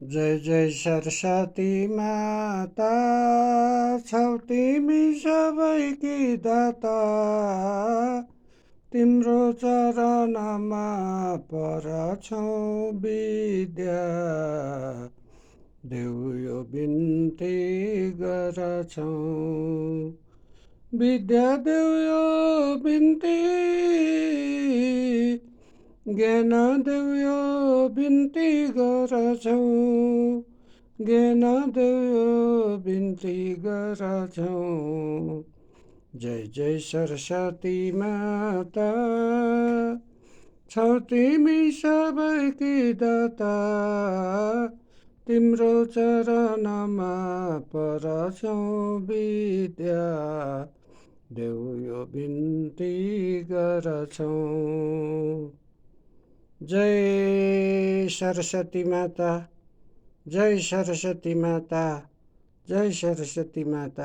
जय जय सरस्वती माता, छौ तिमी सबैकी दाता। तिम्रो चरणमा पर्छौँ विद्या, देऊ यो बिन्ती गर्छौँ। विद्या देऊ यो बिन्ती, ज्ञान देऊ यो बिन्ती गर्छौँ। ज्ञान देऊ यो बिन्ती गर्छौँ। जय जय सरस्वती माता, छौ तिमी सबैकी दाता। तिम्रो चरणमा पर्छौँ विद्या, देऊ यो बिन्ती गर्छौँ। जय सरस्वती माता, जय सरस्वती माता, जय सरस्वती माता।